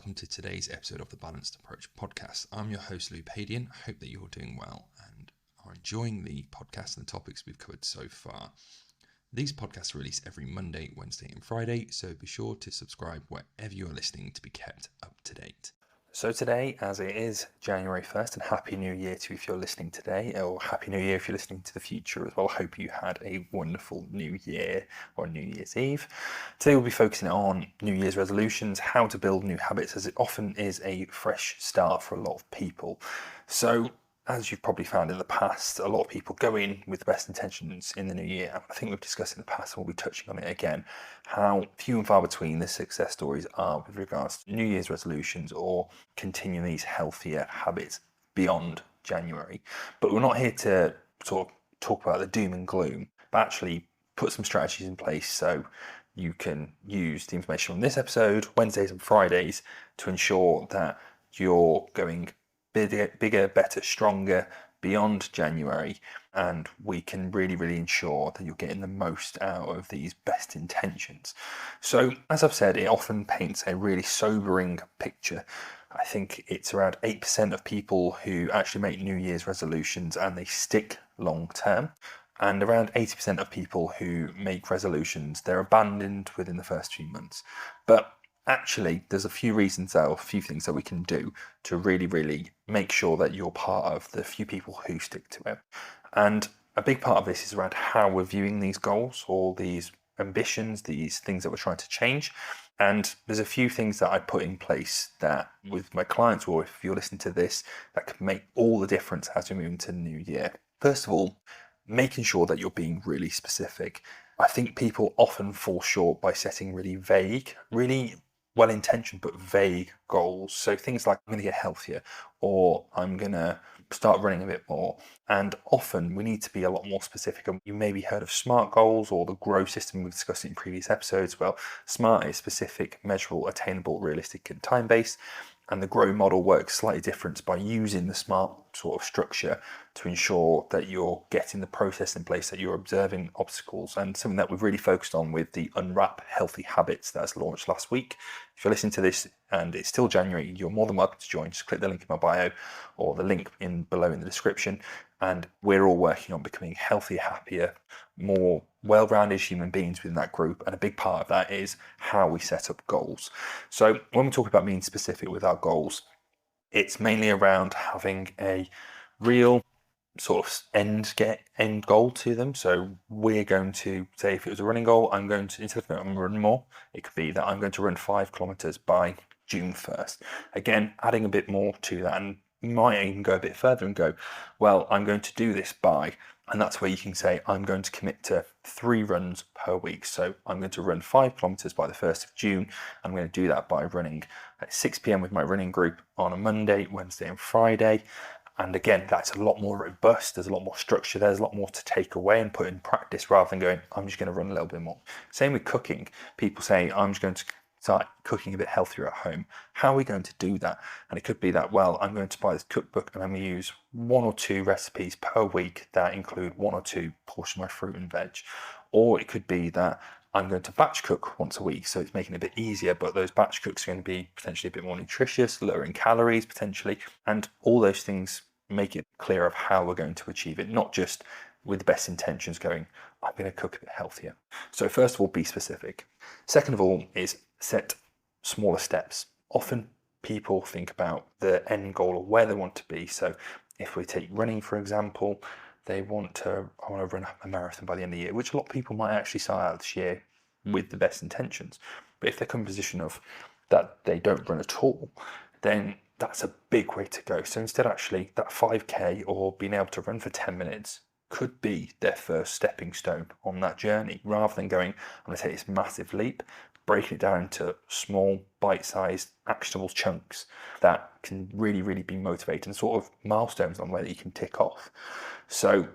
welcome to today's episode of the Balanced Approach podcast. I'm your host, Louis Padian. I hope that you're doing well and are enjoying the podcast and the topics we've covered so far. These podcasts are released every Monday, Wednesday and Friday, so be sure to subscribe wherever you are listening to be kept up to date. So today, as it is January 1st, and Happy New Year to you if you're listening today, or Happy New Year if you're listening to the future as well. Hope you had a wonderful New Year or New Year's Eve. Today we'll be focusing on New Year's resolutions, how to build new habits, as it often is a fresh start for a lot of people. So, as you've probably found in the past, a lot of people go in with the best intentions in the new year. I think we've discussed in the past, and we'll be touching on it again, how few and far between the success stories are with regards to New Year's resolutions or continuing these healthier habits beyond January. But we're not here to sort of talk about the doom and gloom, but actually put some strategies in place so you can use the information from this episode, Wednesdays and Fridays, to ensure that you're going bigger, better, stronger beyond January, and we can really ensure that you're getting the most out of these best intentions. So, as I've said, it often paints a really sobering picture. I think it's around 8% of people who actually make New Year's resolutions and they stick long term, and around 80% of people who make resolutions, they're abandoned within the first few months. But actually, there's a few reasons or a few things that we can do to really make sure that you're part of the few people who stick to it. And a big part of this is around how we're viewing these goals or these ambitions, these things that we're trying to change. And there's a few things that I put in place that with my clients, or if you're listening to this, that could make all the difference as we move into the new year. First of all, making sure that you're being really specific. I think people often fall short by setting really vague, really well-intentioned but vague goals. So things like, I'm going to get healthier, or I'm going to start running a bit more. And often we need to be a lot more specific. And you maybe heard of SMART goals or the GROW system we've discussed in previous episodes. Well, SMART is specific, measurable, attainable, realistic and time-based. And the GROW model works slightly different by using the SMART sort of structure to ensure that you're getting the process in place, that you're observing obstacles, and something that we've really focused on with the Unwrap Healthy habits that's launched last week. If you're listening to this and it's still January, you're more than welcome to join. Just click the link in my bio or the link below in the description. And we're all working on becoming healthier, happier, more well-rounded human beings within that group. And a big part of that is how we set up goals. So when we talk about being specific with our goals, it's mainly around having a real sort of end goal to them. So we're going to say, if it was a running goal, I'm going to, instead of I'm going to run more, it could be that I'm going to run 5 kilometers by June 1st. Again, adding a bit more to that, and you might even go a bit further and go, well, I'm going to do this by, and that's where you can say, I'm going to commit to 3 runs per week. So I'm going to run 5 kilometers by the 1st of June. I'm going to do that by running at 6 p.m. with my running group on a Monday, Wednesday and Friday. And again, that's a lot more robust. There's a lot more structure. There's a lot more to take away and put in practice rather than going, I'm just going to run a little bit more. Same with cooking. People say, I'm just going to start cooking a bit healthier at home. How are we going to do that? And it could be that, well, I'm going to buy this cookbook and I'm going to use 1 or 2 recipes per week that include 1 or 2 portions of my fruit and veg. Or it could be that I'm going to batch cook once a week, so it's making it a bit easier, but those batch cooks are going to be potentially a bit more nutritious, lower in calories potentially, and all those things make it clear of how we're going to achieve it, not just with the best intentions going, I'm going to cook a bit healthier. So first of all, be specific. Second of all is set smaller steps. Often people think about the end goal or where they want to be. So if we take running, for example, I want to run a marathon by the end of the year, which a lot of people might actually start out this year with the best intentions. But if they come in a position of that they don't run at all, then that's a big way to go. So instead, actually, that 5K or being able to run for 10 minutes could be their first stepping stone on that journey, rather than going, I'm going to take this massive leap, breaking it down into small, bite-sized, actionable chunks that can really be motivating, sort of milestones on where that you can tick off. So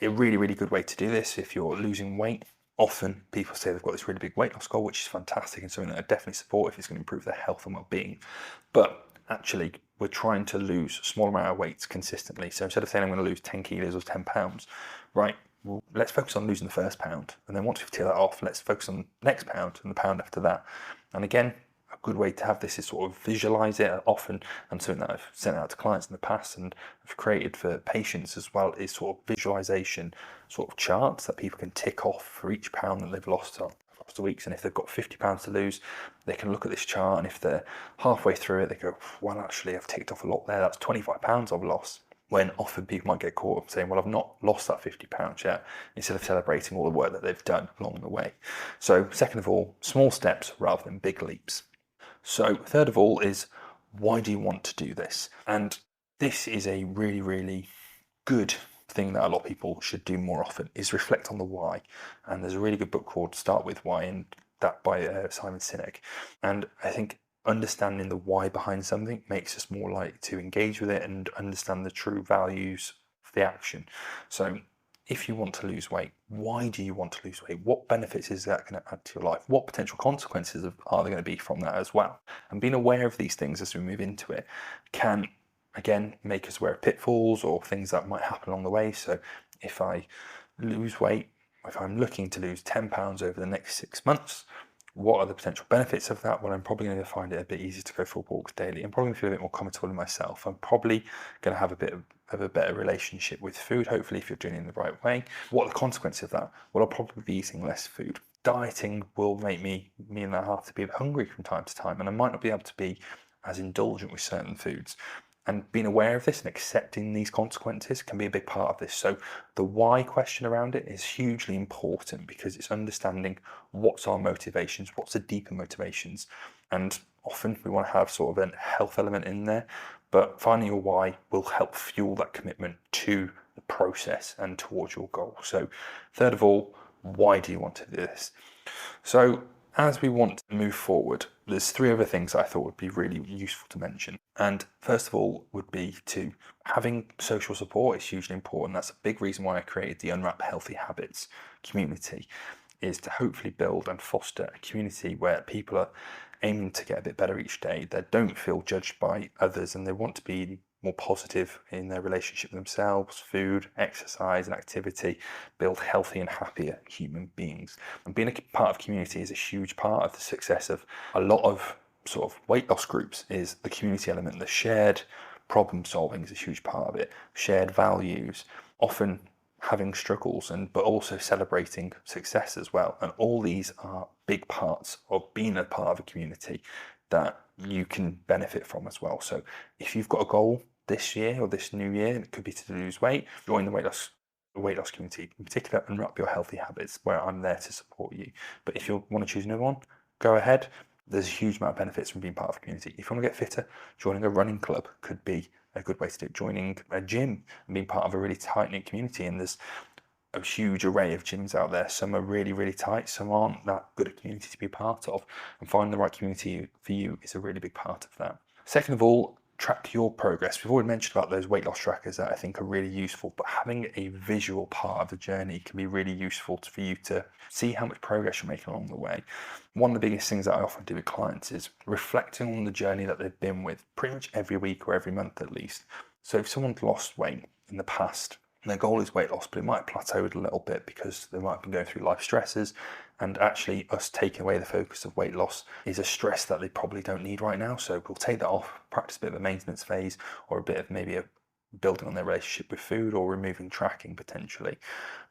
a really good way to do this, if you're losing weight, often people say they've got this really big weight loss goal, which is fantastic and something that I definitely support if it's going to improve their health and well-being. But actually, we're trying to lose a small amount of weight consistently. So instead of saying I'm going to lose 10 kilos or 10 pounds, right, well, let's focus on losing the first pound. And then once we've ticked that off, let's focus on the next pound and the pound after that. And again, a good way to have this is sort of visualize it often, and something that I've sent out to clients in the past and I've created for patients as well, is sort of visualization sort of charts that people can tick off for each pound that they've lost across the weeks. And if they've got 50 pounds to lose, they can look at this chart, and if they're halfway through it, they go, well, actually I've ticked off a lot there, that's 25 pounds I've lost. When often people might get caught up saying, well, I've not lost that 50 pounds yet, instead of celebrating all the work that they've done along the way. So second of all, small steps rather than big leaps. So third of all is, why do you want to do this? And this is a really, really good thing that a lot of people should do more often, is reflect on the why. And there's a really good book called Start With Why, and that by Simon Sinek. And I think understanding the why behind something makes us more likely to engage with it and understand the true values of the action. So if you want to lose weight, why do you want to lose weight? What benefits is that going to add to your life? What potential consequences are there going to be from that as well? And being aware of these things as we move into it can, again, make us aware of pitfalls or things that might happen along the way. So if I lose weight, if I'm looking to lose 10 pounds over the next 6 months, what are the potential benefits of that? Well, I'm probably going to find it a bit easier to go for walks daily. I'm probably going to feel a bit more comfortable in myself. I'm probably going to have a bit of a better relationship with food, hopefully, if you're doing it in the right way. What are the consequences of that? Well, I'll probably be eating less food. Dieting will make me and that have to be hungry from time to time, and I might not be able to be as indulgent with certain foods. And being aware of this and accepting these consequences can be a big part of this. So the why question around it is hugely important, because it's understanding what's our motivations, what's the deeper motivations. And often we want to have sort of a health element in there, but finding your why will help fuel that commitment to the process and towards your goal. So third of all, why do you want to do this? So as we want to move forward, there's three other things I thought would be really useful to mention. And first of all would be to having social support is hugely important. That's a big reason why I created the Unwrap Healthy Habits community, is to hopefully build and foster a community where people are aiming to get a bit better each day. They don't feel judged by others, and they want to be more positive in their relationship with themselves, food, exercise and activity, build healthy and happier human beings. And being a part of community is a huge part of the success of a lot of sort of weight loss groups. Is the community element. The shared problem solving is a huge part of it. Shared values, often having struggles, but also celebrating success as well. And all these are big parts of being a part of a community that you can benefit from as well. So if you've got a goal this year or this new year, it could be to lose weight, join the weight loss community, in particular Unwrap Your Healthy Habits, where I'm there to support you. But if you want to choose another one, go ahead. There's a huge amount of benefits from being part of a community. If you want to get fitter, joining a running club could be a good way to do it. Joining a gym and being part of a really tight-knit community, and there's a huge array of gyms out there. Some are really, really tight, some aren't that good a community to be part of, and finding the right community for you is a really big part of that. Second of all, track your progress. We've already mentioned about those weight loss trackers that I think are really useful, but having a visual part of the journey can be really useful for you to see how much progress you're making along the way. One of the biggest things that I often do with clients is reflecting on the journey that they've been with pretty much every week or every month at least. So if someone's lost weight in the past, and their goal is weight loss, but it might have plateaued a little bit because they might have been going through life stresses, and actually us taking away the focus of weight loss is a stress that they probably don't need right now. So we'll take that off, practice a bit of a maintenance phase, or a bit of maybe a building on their relationship with food, or removing tracking potentially.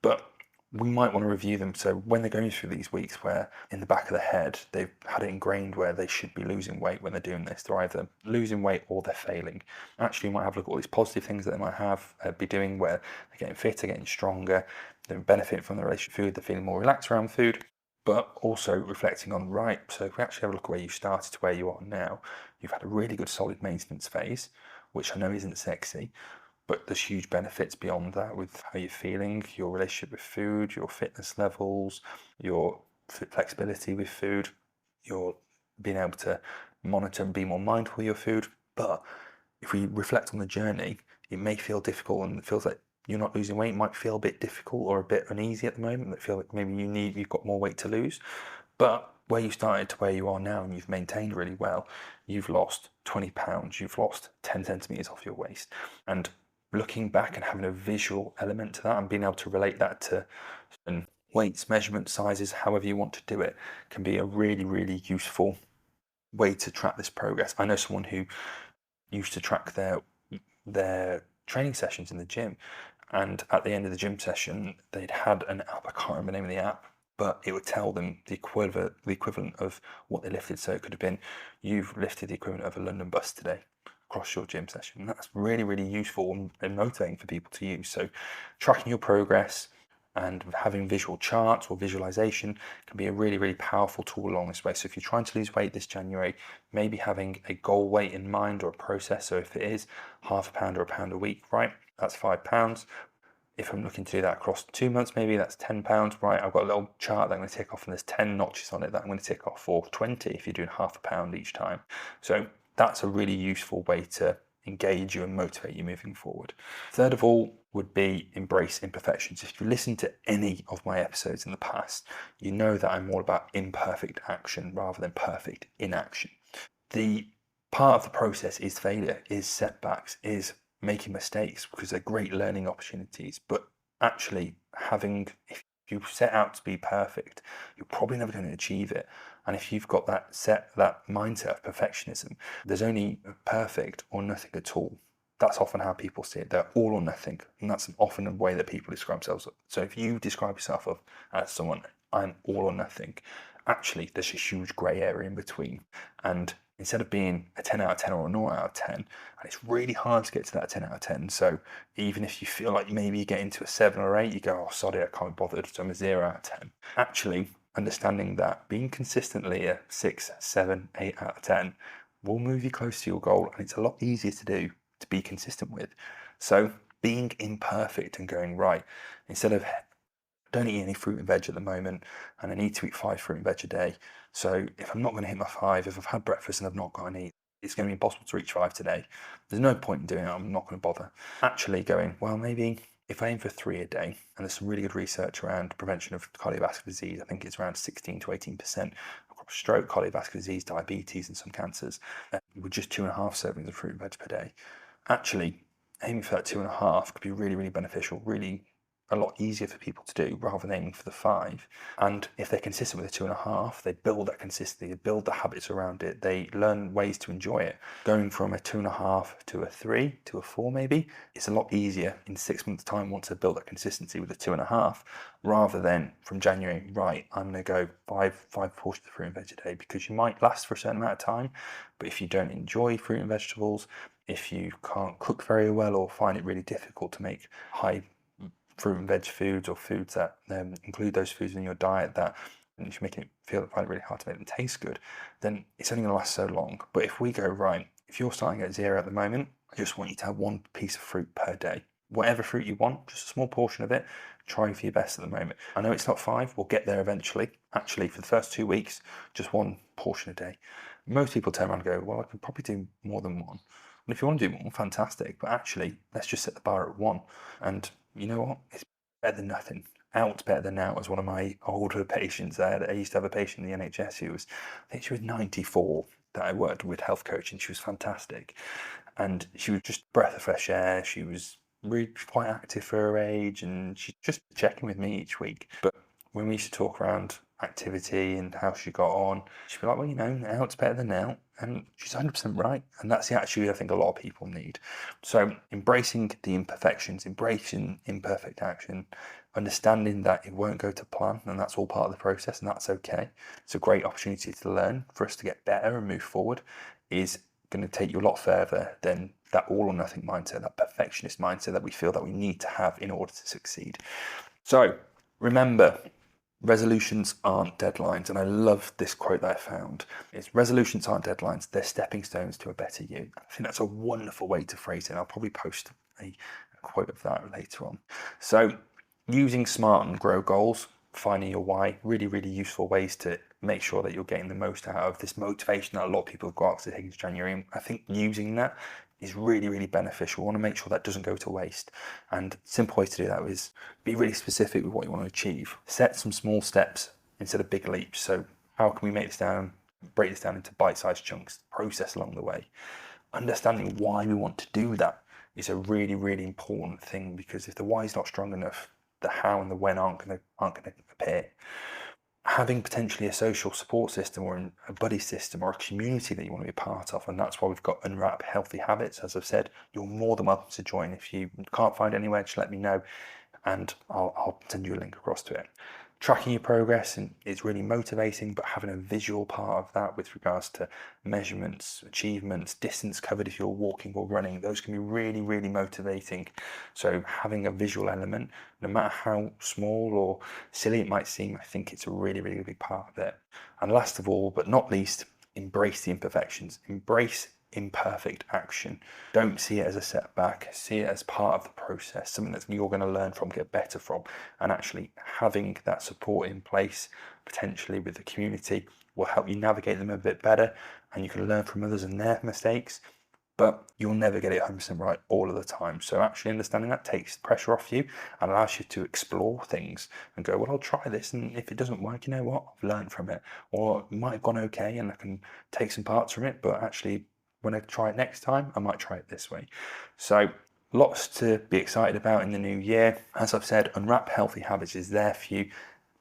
But we might want to review them. So when they're going through these weeks where in the back of the head, they've had it ingrained where they should be losing weight when they're doing this, they're either losing weight or they're failing. Actually, you might have a look at all these positive things that they might have be doing, where they're getting fitter, getting stronger, they're benefiting from their relationship with food, they're feeling more relaxed around food, but also reflecting on, right, so if we actually have a look at where you started to where you are now, you've had a really good solid maintenance phase, which I know isn't sexy, but there's huge benefits beyond that with how you're feeling, your relationship with food, your fitness levels, your flexibility with food, your being able to monitor and be more mindful of your food. But if we reflect on the journey, it may feel difficult, and it feels like you're not losing weight. It might feel a bit difficult or a bit uneasy at the moment. That feel like maybe you've got more weight to lose. But where you started to where you are now, and you've maintained really well, you've lost 20 pounds, you've lost 10 centimeters off your waist. And looking back and having a visual element to that and being able to relate that to weights, measurement, sizes, however you want to do it, can be a really, really useful way to track this progress. I know someone who used to track their training sessions in the gym, and at the end of the gym session, they'd had an app. I can't remember the name of the app, but it would tell them the equivalent of what they lifted. So it could have been, you've lifted the equivalent of a London bus today across your gym session. And that's really, really useful and motivating for people to use. So tracking your progress and having visual charts or visualization can be a really, really powerful tool along this way. So if you're trying to lose weight this January, maybe having a goal weight in mind or a process. So if it is half a pound or a pound a week, right, that's £5. If I'm looking to do that across 2 months, maybe that's £10, right? I've got a little chart that I'm going to tick off, and there's 10 notches on it that I'm going to tick off for 20 if you're doing half a pound each time. So that's a really useful way to engage you and motivate you moving forward. Third of all would be embrace imperfections. If you listen to any of my episodes in the past, you know that I'm all about imperfect action rather than perfect inaction. The part of the process is failure, is setbacks, is making mistakes, because they're great learning opportunities. But actually if you set out to be perfect, you're probably never going to achieve it. And if you've got that mindset of perfectionism, there's only perfect or nothing at all. That's often how people see it. They're all or nothing. And that's often a way that people describe themselves. So if you describe yourself as someone, I'm all or nothing, actually there's a huge grey area in between. And instead of being a 10 out of 10 or a 0 out of 10, and it's really hard to get to that 10 out of 10. So even if you feel like maybe you get into a 7 or 8, you go, oh, sorry, I can't be bothered, so I'm a 0 out of 10. Actually, understanding that being consistently a 6, 7, 8 out of 10 will move you close to your goal, and it's a lot easier to do, to be consistent with. So being imperfect and going, right, instead of don't eat any fruit and veg at the moment, and I need to eat 5 fruit and veg a day. So if I'm not going to hit my 5, if I've had breakfast and I've not got any, it's going to be impossible to reach 5 today. There's no point in doing it. I'm not going to bother. Actually going, well, maybe if I aim for 3 a day, and there's some really good research around prevention of cardiovascular disease, I think it's around 16 to 18% across stroke, cardiovascular disease, diabetes, and some cancers, with just 2.5 servings of fruit and veg per day. Actually, aiming for that 2.5 could be really, really beneficial, really a lot easier for people to do rather than aiming for the 5. And if they're consistent with the 2.5, they build that consistency, they build the habits around it, they learn ways to enjoy it. Going from a 2.5 to a 3 to a 4 maybe, it's a lot easier in 6 months' time once they build that consistency with a 2.5, rather than from January, right, I'm going to go 5 portions of fruit and veg a day, because you might last for a certain amount of time, but if you don't enjoy fruit and vegetables, if you can't cook very well or find it really difficult to make high fruit and veg foods, or foods that include those foods in your diet, that and if you're making it find it really hard to make them taste good, then it's only going to last so long. But if we go, right, if you're starting at 0 at the moment, I just want you to have 1 piece of fruit per day. Whatever fruit you want, just a small portion of it, try for your best at the moment. I know it's not 5, we'll get there eventually. Actually, for the first 2 weeks, just 1 portion a day. Most people turn around and go, well, I can probably do more than 1. And if you want to do more, fantastic. But actually, let's just set the bar at 1. And you know what? It's better than nothing. Out's better than out, as one of my older patients. I used to have a patient in the NHS who was, I think she was 94, that I worked with health coaching. She was fantastic. And she was just a breath of fresh air. She was really quite active for her age, and she's just checking with me each week. But when we used to talk around activity and how she got on, she'd be like, well, you know, out's better than out. And she's 100% right. And that's the attitude I think a lot of people need. So embracing the imperfections, embracing imperfect action, understanding that it won't go to plan, and that's all part of the process, and that's okay. It's a great opportunity to learn, for us to get better and move forward, is going to take you a lot further than that all or nothing mindset, that perfectionist mindset that we feel that we need to have in order to succeed. So remember, resolutions aren't deadlines. And I love this quote that I found. It's, resolutions aren't deadlines, they're stepping stones to a better you. I think that's a wonderful way to phrase it. I'll probably post a quote of that later on. So using SMART and GROW goals, finding your why, really, really useful ways to make sure that you're getting the most out of this motivation that a lot of people have got after taking to January. And I think using that is really, really beneficial. We want to make sure that doesn't go to waste. And simple ways to do that is be really specific with what you want to achieve. Set some small steps instead of big leaps. So how can we break this down into bite-sized chunks, process along the way. Understanding why we want to do that is a really, really important thing, because if the why is not strong enough, the how and the when aren't going to appear. having potentially a social support system or a buddy system or a community that you want to be part of. And that's why we've got Unwrap Healthy Habits. As I've said, you're more than welcome to join. If you can't find anywhere, just let me know and I'll send you a link across to it. Tracking your progress is really motivating, but having a visual part of that with regards to measurements, achievements, distance covered if you're walking or running, those can be really, really motivating. So having a visual element, no matter how small or silly it might seem, I think it's a really, really big part of it. And last of all, but not least, embrace the imperfections. Embrace imperfect action. Don't see it as a setback, see it as part of the process, something that you're going to learn from, get better from. And actually having that support in place, potentially with the community, will help you navigate them a bit better, and you can learn from others and their mistakes, but you'll never get it 100% right all of the time. So actually understanding that takes the pressure off you and allows you to explore things and go, well, I'll try this, and if it doesn't work, you know what, I've learned from it, or it might have gone okay and I can take some parts from it, but actually when I try it next time, I might try it this way. So lots to be excited about in the new year. As I've said, Unwrap Healthy Habits is there for you.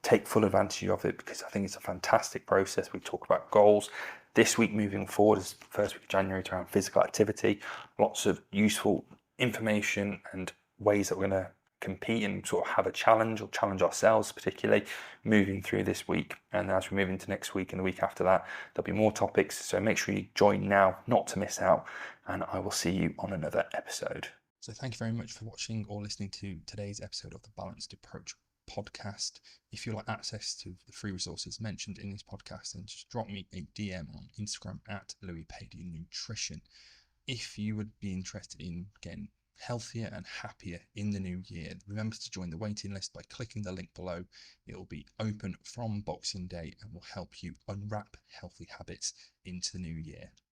Take full advantage of it because I think it's a fantastic process. We talk about goals. This week moving forward is the first week of January to around physical activity. Lots of useful information and ways that we're going to compete and sort of have a challenge or challenge ourselves, particularly moving through this week. And as we move into next week and the week after that, there'll be more topics. So make sure you join now not to miss out. And I will see you on another episode. So thank you very much for watching or listening to today's episode of the Balanced Approach podcast. If you'd like access to the free resources mentioned in this podcast, then just drop me a DM on Instagram at Louis Padian Nutrition. If you would be interested in getting healthier and happier in the new year, remember to join the waiting list by clicking the link below. It will be open from Boxing Day and will help you unwrap healthy habits into the new year.